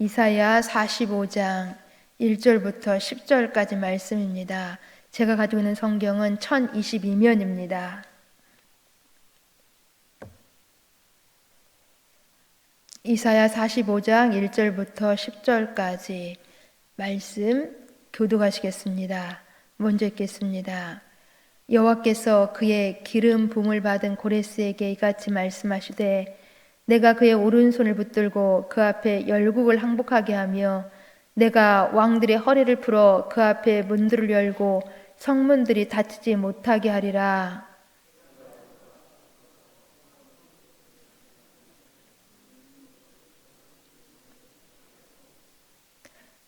이사야 45장 1절부터 10절까지 말씀입니다. 제가 가지고 있는 성경은 1022면입니다. 이사야 45장 1절부터 10절까지 말씀 교독하시겠습니다. 먼저 읽겠습니다. 여호와께서 그의 기름 부음을 받은 고레스에게 이같이 말씀하시되 내가 그의 오른손을 붙들고 그 앞에 열국을 항복하게 하며 내가 왕들의 허리를 풀어 그 앞에 문들을 열고 성문들이 닫히지 못하게 하리라.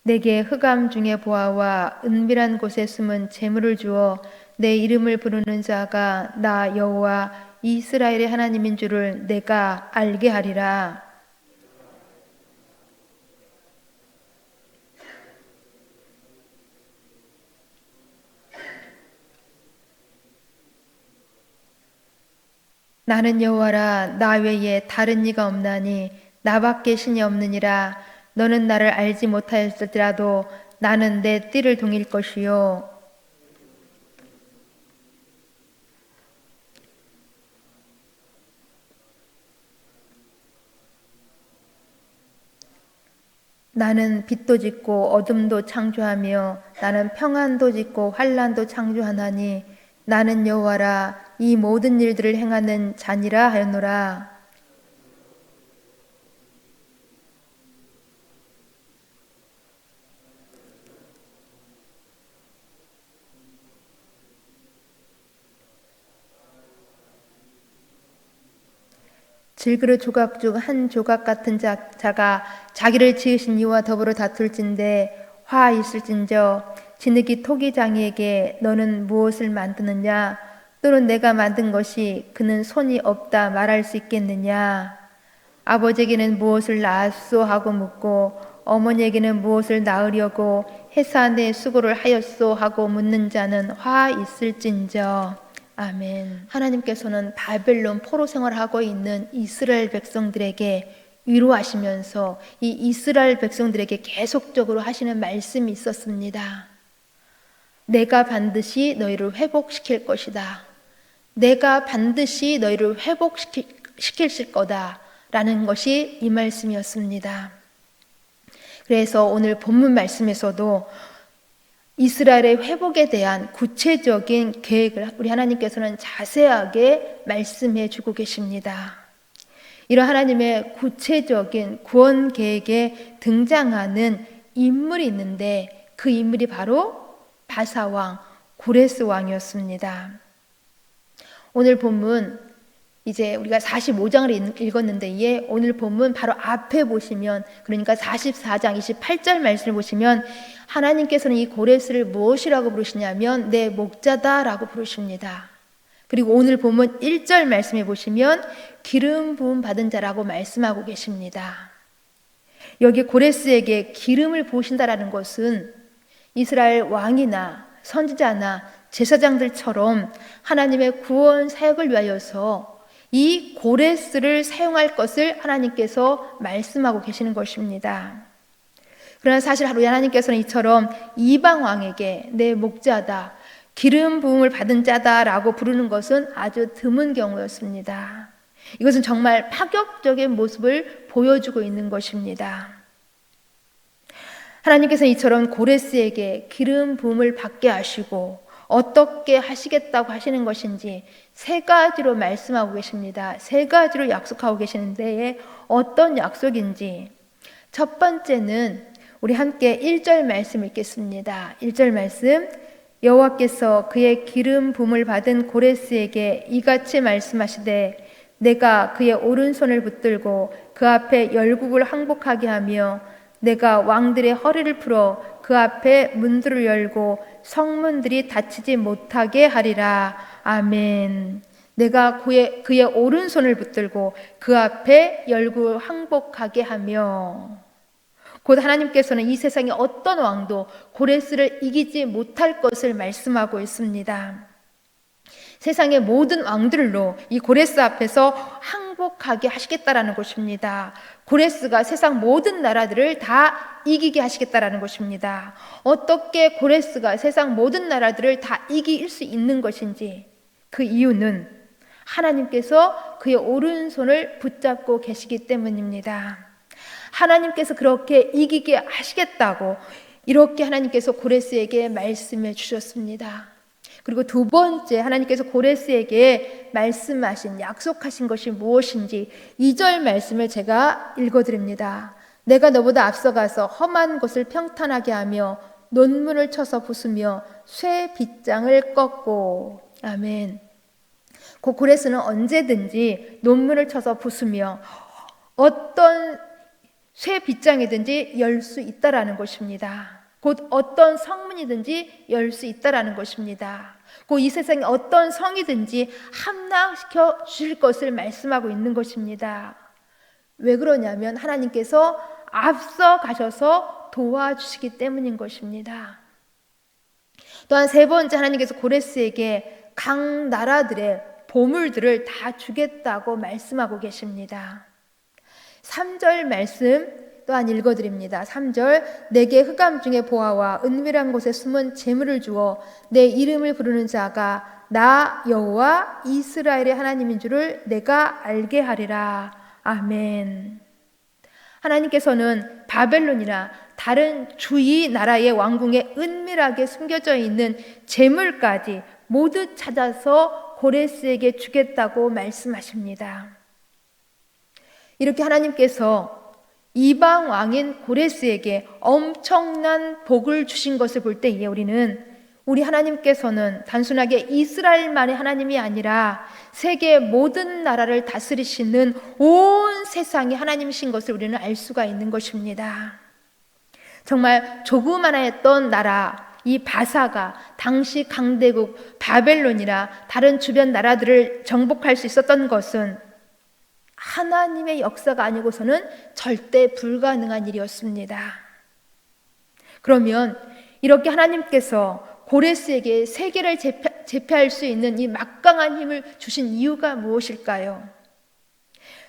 내게 흑암 중에 보아와 은밀한 곳에 숨은 재물을 주어 내 이름을 부르는 자가 나 여호와 이스라엘의 하나님인 줄을 내가 알게 하리라. 나는 여호와라. 나 외에 다른 이가 없나니 나밖에 신이 없느니라. 너는 나를 알지 못하였을지라도 나는 내 띠를 동일 것이요 나는 빛도 짓고 어둠도 창조하며 나는 평안도 짓고 환난도 창조하나니 나는 여호와라. 이 모든 일들을 행하는 자니라 하였노라. 질그릇 조각 중 한 조각 같은 자가 자기를 지으신 이와 더불어 다툴진대 화 있을진저 진흙이 토기장이에게 너는 무엇을 만드느냐 또는 내가 만든 것이 그는 손이 없다 말할 수 있겠느냐. 아버지에게는 무엇을 낳았소 하고 묻고 어머니에게는 무엇을 낳으려고 해사 내 수고를 하였소 하고 묻는 자는 화 있을진저. 아멘. 하나님께서는 바벨론 포로 생활하고 있는 이스라엘 백성들에게 위로하시면서 이 이스라엘 백성들에게 계속적으로 하시는 말씀이 있었습니다. 내가 반드시 너희를 회복시킬 것이다. 내가 반드시 너희를 회복시킬 거다 라는 것이 이 말씀이었습니다. 그래서 오늘 본문 말씀에서도 이스라엘의 회복에 대한 구체적인 계획을 우리 하나님께서는 자세하게 말씀해 주고 계십니다. 이런 하나님의 구체적인 구원 계획에 등장하는 인물이 있는데 그 인물이 바로 바사왕, 고레스 왕이었습니다. 오늘 본문 이제 우리가 45장을 읽었는데 오늘 본문 바로 앞에 보시면 그러니까 44장 28절 말씀을 보시면 하나님께서는 이 고레스를 무엇이라고 부르시냐면 내 목자다 라고 부르십니다. 그리고 오늘 본문 1절 말씀해 보시면 기름 부음 받은 자라고 말씀하고 계십니다. 여기 고레스에게 기름을 부으신다라는 것은 이스라엘 왕이나 선지자나 제사장들처럼 하나님의 구원 사역을 위하여서 이 고레스를 사용할 것을 하나님께서 말씀하고 계시는 것입니다. 그러나 사실 우리 하나님께서는 이처럼 이방 왕에게 내 목자다, 기름 부음을 받은 자다라고 부르는 것은 아주 드문 경우였습니다. 이것은 정말 파격적인 모습을 보여주고 있는 것입니다. 하나님께서는 이처럼 고레스에게 기름 부음을 받게 하시고 어떻게 하시겠다고 하시는 것인지 세 가지로 말씀하고 계십니다. 세 가지로 약속하고 계시는데 어떤 약속인지 첫 번째는 우리 함께 1절 말씀 읽겠습니다. 1절 말씀 여호와께서 그의 기름 부음을 받은 고레스에게 이같이 말씀하시되 내가 그의 오른손을 붙들고 그 앞에 열국을 항복하게 하며 내가 왕들의 허리를 풀어 그 앞에 문들을 열고 성문들이 닫히지 못하게 하리라. 아멘. 내가 그의 오른손을 붙들고 그 앞에 열국을 항복하게 하며 곧 하나님께서는 이 세상의 어떤 왕도 고레스를 이기지 못할 것을 말씀하고 있습니다. 세상의 모든 왕들로 이 고레스 앞에서 항복하게 하시겠다라는 것입니다. 고레스가 세상 모든 나라들을 다 이기게 하시겠다라는 것입니다. 어떻게 고레스가 세상 모든 나라들을 다 이길 수 있는 것인지, 그 이유는 하나님께서 그의 오른손을 붙잡고 계시기 때문입니다. 하나님께서 그렇게 이기게 하시겠다고 이렇게 하나님께서 고레스에게 말씀해 주셨습니다. 그리고 두 번째, 하나님께서 고레스에게 말씀하신, 약속하신 것이 무엇인지 2절 말씀을 제가 읽어드립니다. 내가 너보다 앞서가서 험한 곳을 평탄하게 하며 논문을 쳐서 부수며 쇠 빗장을 꺾고. 아멘. 그 고레스는 언제든지 논문을 쳐서 부수며 어떤 쇠 빗장이든지 열 수 있다라는 것입니다. 곧 어떤 성문이든지 열 수 있다라는 것입니다. 곧 이 세상에 어떤 성이든지 함락시켜 주실 것을 말씀하고 있는 것입니다. 왜 그러냐면 하나님께서 앞서 가셔서 도와주시기 때문인 것입니다. 또한 세 번째, 하나님께서 고레스에게 각 나라들의 보물들을 다 주겠다고 말씀하고 계십니다. 3절 말씀 또한 읽어드립니다. 3절, 내게 흑암 중에 보화와 은밀한 곳에 숨은 재물을 주어 내 이름을 부르는 자가 나 여호와 이스라엘의 하나님인 줄을 내가 알게 하리라. 아멘. 하나님께서는 바벨론이나 다른 주위 나라의 왕궁에 은밀하게 숨겨져 있는 재물까지 모두 찾아서 고레스에게 주겠다고 말씀하십니다. 이렇게 하나님께서 이방 왕인 고레스에게 엄청난 복을 주신 것을 볼 때에 우리 하나님께서는 단순하게 이스라엘만의 하나님이 아니라 세계 모든 나라를 다스리시는 온 세상의 하나님이신 것을 우리는 알 수가 있는 것입니다. 정말 조그마했던 나라, 이 바사가 당시 강대국 바벨론이나 다른 주변 나라들을 정복할 수 있었던 것은 하나님의 역사가 아니고서는 절대 불가능한 일이었습니다. 그러면 이렇게 하나님께서 고레스에게 세계를 제패할 수 있는 이 막강한 힘을 주신 이유가 무엇일까요?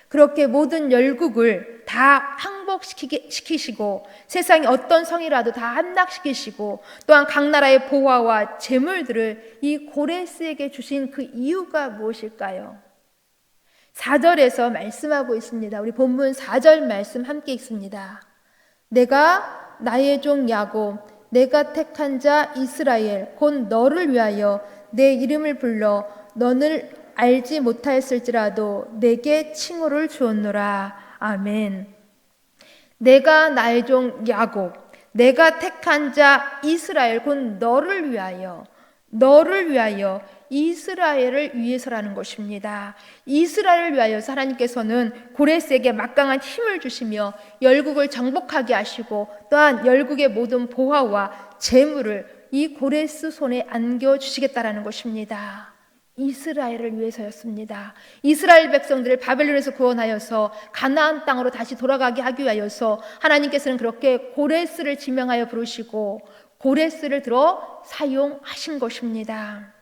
그렇게 모든 열국을 다 항복시키시고 세상의 어떤 성이라도 다 함락시키시고 또한 각 나라의 보화와 재물들을 이 고레스에게 주신 그 이유가 무엇일까요? 4절에서 말씀하고 있습니다. 우리 본문 4절 말씀 함께 읽습니다. 내가 나의 종 야곱, 내가 택한 자 이스라엘, 곧 너를 위하여 내 이름을 불러 너를 알지 못하였을지라도 내게 칭호를 주었노라. 아멘. 내가 나의 종 야곱, 내가 택한 자 이스라엘, 곧 너를 위하여 이스라엘을 위해서라는 것입니다. 이스라엘을 위하여서 하나님께서는 고레스에게 막강한 힘을 주시며 열국을 정복하게 하시고 또한 열국의 모든 보화와 재물을 이 고레스 손에 안겨주시겠다라는 것입니다. 이스라엘을 위해서였습니다. 이스라엘 백성들을 바벨론에서 구원하여서 가나안 땅으로 다시 돌아가게 하기 위하여서 하나님께서는 그렇게 고레스를 지명하여 부르시고 고레스를 들어 사용하신 것입니다.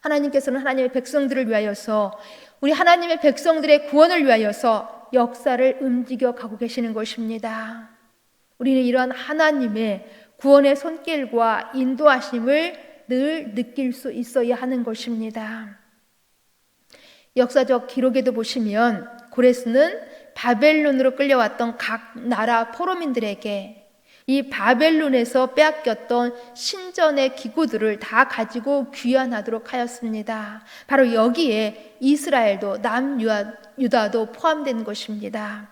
하나님께서는 하나님의 백성들을 위하여서 우리 하나님의 백성들의 구원을 위하여서 역사를 움직여 가고 계시는 것입니다. 우리는 이러한 하나님의 구원의 손길과 인도하심을 늘 느낄 수 있어야 하는 것입니다. 역사적 기록에도 보시면 고레스는 바벨론으로 끌려왔던 각 나라 포로민들에게 이 바벨론에서 빼앗겼던 신전의 기구들을 다 가지고 귀환하도록 하였습니다. 바로 여기에 이스라엘도 남유다도 포함된 것입니다.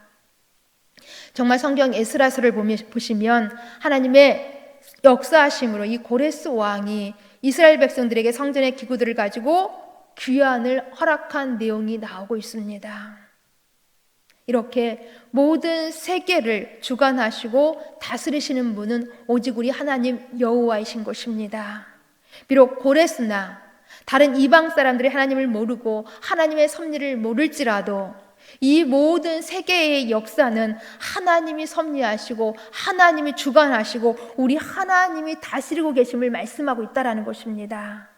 정말 성경 에스라서를 보시면 하나님의 역사하심으로 이 고레스 왕이 이스라엘 백성들에게 성전의 기구들을 가지고 귀환을 허락한 내용이 나오고 있습니다. 이렇게 모든 세계를 주관하시고 다스리시는 분은 오직 우리 하나님 여호와이신 것입니다. 비록 고레스나 다른 이방 사람들이 하나님을 모르고 하나님의 섭리를 모를지라도 이 모든 세계의 역사는 하나님이 섭리하시고 하나님이 주관하시고 우리 하나님이 다스리고 계심을 말씀하고 있다라는 것입니다.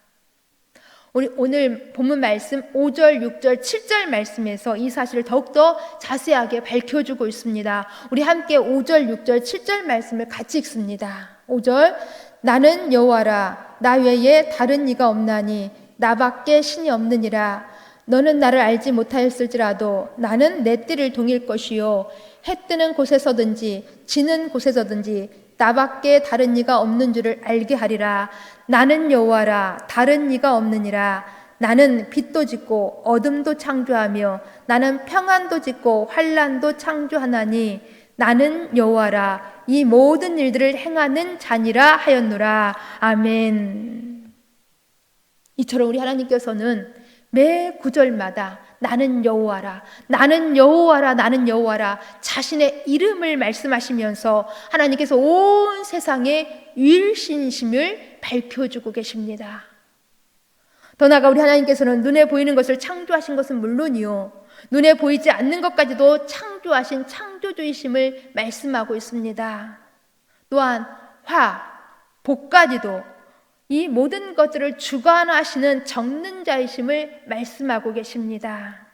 우리 오늘 본문 말씀 5절, 6절, 7절 말씀에서 이 사실을 더욱더 자세하게 밝혀주고 있습니다. 우리 함께 5절, 6절, 7절 말씀을 같이 읽습니다. 5절, 나는 여호와라, 나 외에 다른 이가 없나니 나밖에 신이 없느니라. 너는 나를 알지 못하였을지라도 나는 내 띠를 동일 것이요 해 뜨는 곳에서든지 지는 곳에서든지 나밖에 다른 이가 없는 줄을 알게 하리라. 나는 여호와라, 다른 이가 없느니라. 나는 빛도 짓고 어둠도 창조하며 나는 평안도 짓고 환난도 창조하나니 나는 여호와라, 이 모든 일들을 행하는 자니라 하였노라. 아멘. 이처럼 우리 하나님께서는 매 구절마다 나는 여호와라, 나는 여호와라, 나는 여호와라 자신의 이름을 말씀하시면서 하나님께서 온 세상에 유일신심을 밝혀주고 계십니다. 더 나아가 우리 하나님께서는 눈에 보이는 것을 창조하신 것은 물론이요, 눈에 보이지 않는 것까지도 창조하신 창조주이심을 말씀하고 있습니다. 또한 화, 복까지도 이 모든 것들을 주관하시는 정능자이심을 말씀하고 계십니다.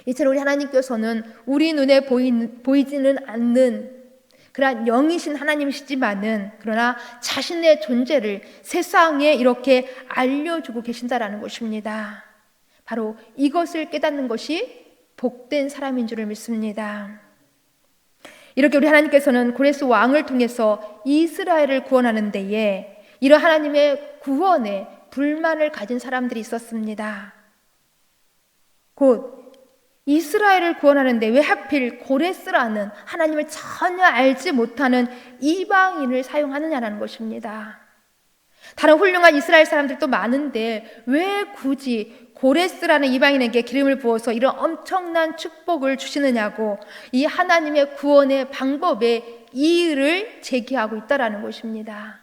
이처럼 우리 하나님께서는 우리 눈에 보이지는 않는 그러한 영이신 하나님이시지만은 그러나 자신의 존재를 세상에 이렇게 알려주고 계신다라는 것입니다. 바로 이것을 깨닫는 것이 복된 사람인 줄을 믿습니다. 이렇게 우리 하나님께서는 고레스 왕을 통해서 이스라엘을 구원하는 데에 이런 하나님의 구원에 불만을 가진 사람들이 있었습니다. 곧 이스라엘을 구원하는데 왜 하필 고레스라는 하나님을 전혀 알지 못하는 이방인을 사용하느냐는 것입니다. 다른 훌륭한 이스라엘 사람들도 많은데 왜 굳이 고레스라는 이방인에게 기름을 부어서 이런 엄청난 축복을 주시느냐고 이 하나님의 구원의 방법에 이의를 제기하고 있다는 것입니다.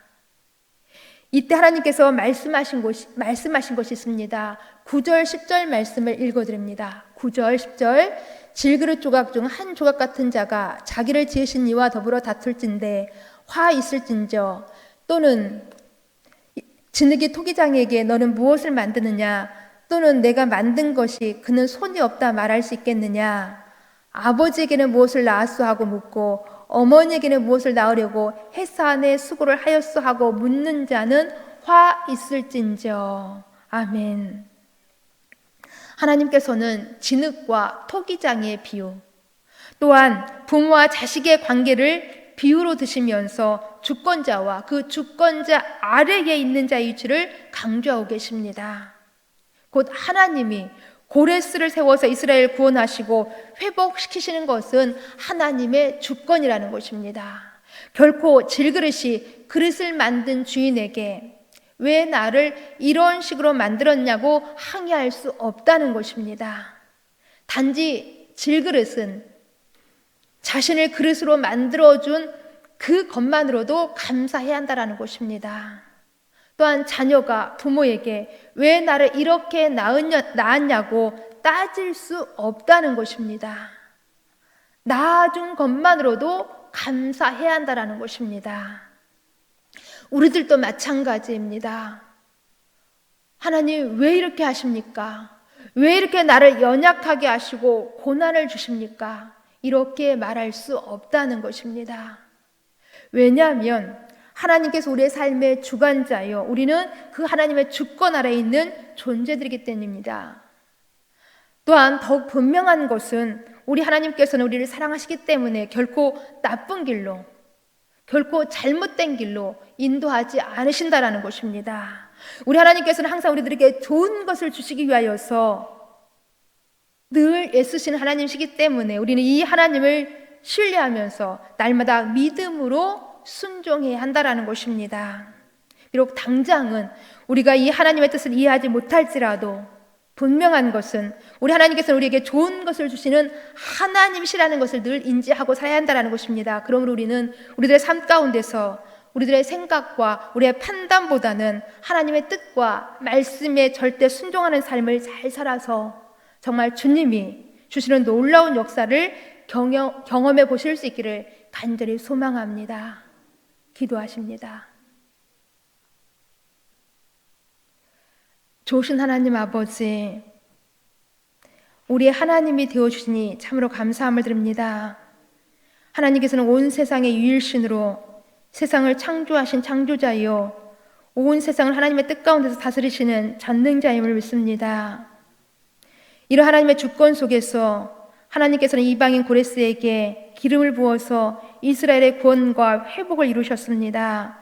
이때 하나님께서 말씀하신 것이 있습니다. 9절 10절 말씀을 읽어드립니다. 9절 10절, 질그릇 조각 중 한 조각 같은 자가 자기를 지으신 이와 더불어 다툴진대 화 있을진저, 또는 진흙이 토기장에게 너는 무엇을 만드느냐, 또는 내가 만든 것이 그는 손이 없다 말할 수 있겠느냐. 아버지에게는 무엇을 낳았소 하고 묻고 어머니에게는 무엇을 낳으려고 해산에 수고를 하였소 하고 묻는 자는 화 있을진저. 아멘. 하나님께서는 진흙과 토기장의 비유, 또한 부모와 자식의 관계를 비유로 드시면서 주권자와 그 주권자 아래에 있는 자의 위치를 강조하고 계십니다. 곧 하나님이 고레스를 세워서 이스라엘 구원하시고 회복시키시는 것은 하나님의 주권이라는 것입니다. 결코 질그릇이 그릇을 만든 주인에게 왜 나를 이런 식으로 만들었냐고 항의할 수 없다는 것입니다. 단지 질그릇은 자신을 그릇으로 만들어준 그 것만으로도 감사해야 한다는 것입니다. 또한 자녀가 부모에게 왜 나를 이렇게 낳았냐고 따질 수 없다는 것입니다. 낳아준 것만으로도 감사해야 한다는 것입니다. 우리들도 마찬가지입니다. 하나님 왜 이렇게 하십니까? 왜 이렇게 나를 연약하게 하시고 고난을 주십니까? 이렇게 말할 수 없다는 것입니다. 왜냐하면 하나님께서 우리의 삶의 주관자요, 우리는 그 하나님의 주권 아래에 있는 존재들이기 때문입니다. 또한 더욱 분명한 것은 우리 하나님께서는 우리를 사랑하시기 때문에 결코 나쁜 길로, 결코 잘못된 길로 인도하지 않으신다라는 것입니다. 우리 하나님께서는 항상 우리들에게 좋은 것을 주시기 위하여서 늘 애쓰시는 하나님이시기 때문에 우리는 이 하나님을 신뢰하면서 날마다 믿음으로 순종해야 한다라는 것입니다. 비록 당장은 우리가 이 하나님의 뜻을 이해하지 못할지라도 분명한 것은 우리 하나님께서는 우리에게 좋은 것을 주시는 하나님이시라는 것을 늘 인지하고 살아야 한다는 것입니다. 그러므로 우리는 우리들의 삶 가운데서 우리들의 생각과 우리의 판단보다는 하나님의 뜻과 말씀에 절대 순종하는 삶을 잘 살아서 정말 주님이 주시는 놀라운 역사를 경험해 보실 수 있기를 간절히 소망합니다. 기도하십니다. 좋으신 하나님 아버지, 우리의 하나님이 되어주시니 참으로 감사함을 드립니다. 하나님께서는 온 세상의 유일신으로 세상을 창조하신 창조자이요 온 세상을 하나님의 뜻 가운데서 다스리시는 전능자임을 믿습니다. 이런 하나님의 주권 속에서 하나님께서는 이방인 고레스에게 기름을 부어서 이스라엘의 구원과 회복을 이루셨습니다.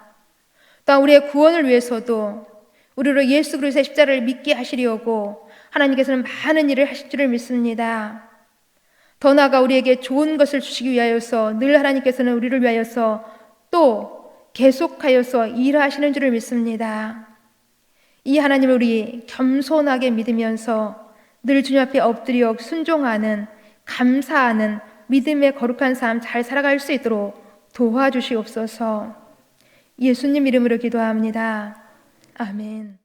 또한 우리의 구원을 위해서도 우리로 예수 그리스도의 십자가를 믿게 하시려고 하나님께서는 많은 일을 하실 줄을 믿습니다. 더 나아가 우리에게 좋은 것을 주시기 위하여서 늘 하나님께서는 우리를 위하여서 또 계속하여서 일하시는 줄을 믿습니다. 이 하나님을 우리 겸손하게 믿으면서 늘 주님 앞에 엎드려 순종하는, 감사하는 믿음의 거룩한 삶 잘 살아갈 수 있도록 도와주시옵소서. 예수님 이름으로 기도합니다. 아멘.